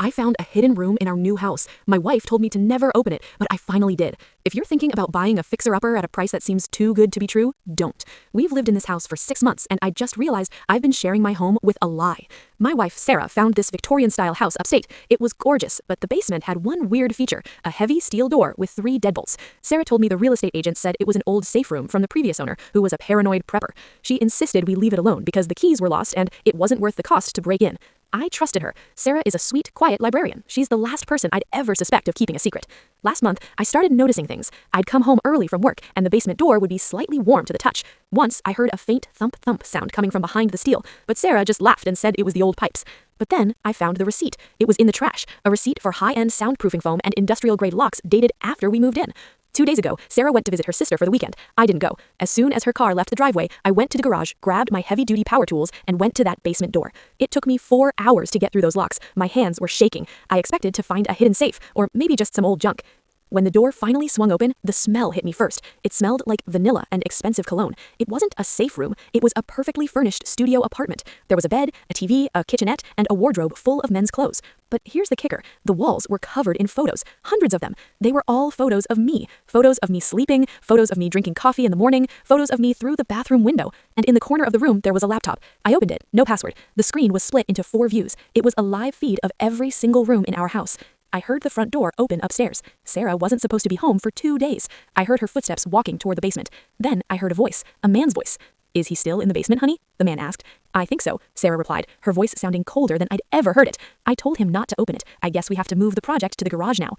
I found a hidden room in our new house. My wife told me to never open it, but I finally did. If you're thinking about buying a fixer-upper at a price that seems too good to be true, don't. We've lived in this house for 6 months, and I just realized I've been sharing my home with a lie. My wife, Sarah, found this Victorian-style house upstate. It was gorgeous, but the basement had one weird feature, a heavy steel door with 3 deadbolts. Sarah told me the real estate agent said it was an old safe room from the previous owner, who was a paranoid prepper. She insisted we leave it alone because the keys were lost and it wasn't worth the cost to break in. I trusted her. Sarah is a sweet, quiet librarian. She's the last person I'd ever suspect of keeping a secret. Last month, I started noticing things. I'd come home early from work, and the basement door would be slightly warm to the touch. Once, I heard a faint thump-thump sound coming from behind the steel, but Sarah just laughed and said it was the old pipes. But then, I found the receipt. It was in the trash, a receipt for high-end soundproofing foam and industrial-grade locks dated after we moved in. 2 days ago, Sarah went to visit her sister for the weekend. I didn't go. As soon as her car left the driveway, I went to the garage, grabbed my heavy-duty power tools, and went to that basement door. It took me 4 hours to get through those locks. My hands were shaking. I expected to find a hidden safe, or maybe just some old junk. When the door finally swung open, the smell hit me first. It smelled like vanilla and expensive cologne. It wasn't a safe room. It was a perfectly furnished studio apartment. There was a bed, a TV, a kitchenette, and a wardrobe full of men's clothes. But here's the kicker. The walls were covered in photos, hundreds of them. They were all photos of me. Photos of me sleeping, photos of me drinking coffee in the morning, photos of me through the bathroom window. And in the corner of the room, there was a laptop. I opened it, no password. The screen was split into 4 views. It was a live feed of every single room in our house. I heard the front door open upstairs. Sarah wasn't supposed to be home for 2 days. I heard her footsteps walking toward the basement. Then I heard a voice, a man's voice. "Is he still in the basement, honey?" the man asked. "I think so," Sarah replied, her voice sounding colder than I'd ever heard it. I told him not to open it. I guess we have to move the project to the garage now.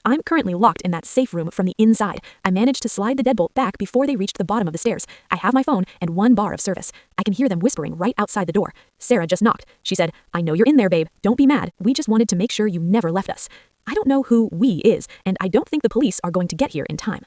I'm currently locked in that safe room from the inside. I managed to slide the deadbolt back before they reached the bottom of the stairs. I have my phone and 1 bar of service. I can hear them whispering right outside the door. Sarah just knocked. She said, "I know you're in there, babe. Don't be mad. We just wanted to make sure you never left us." I don't know who "we" is, and I don't think the police are going to get here in time.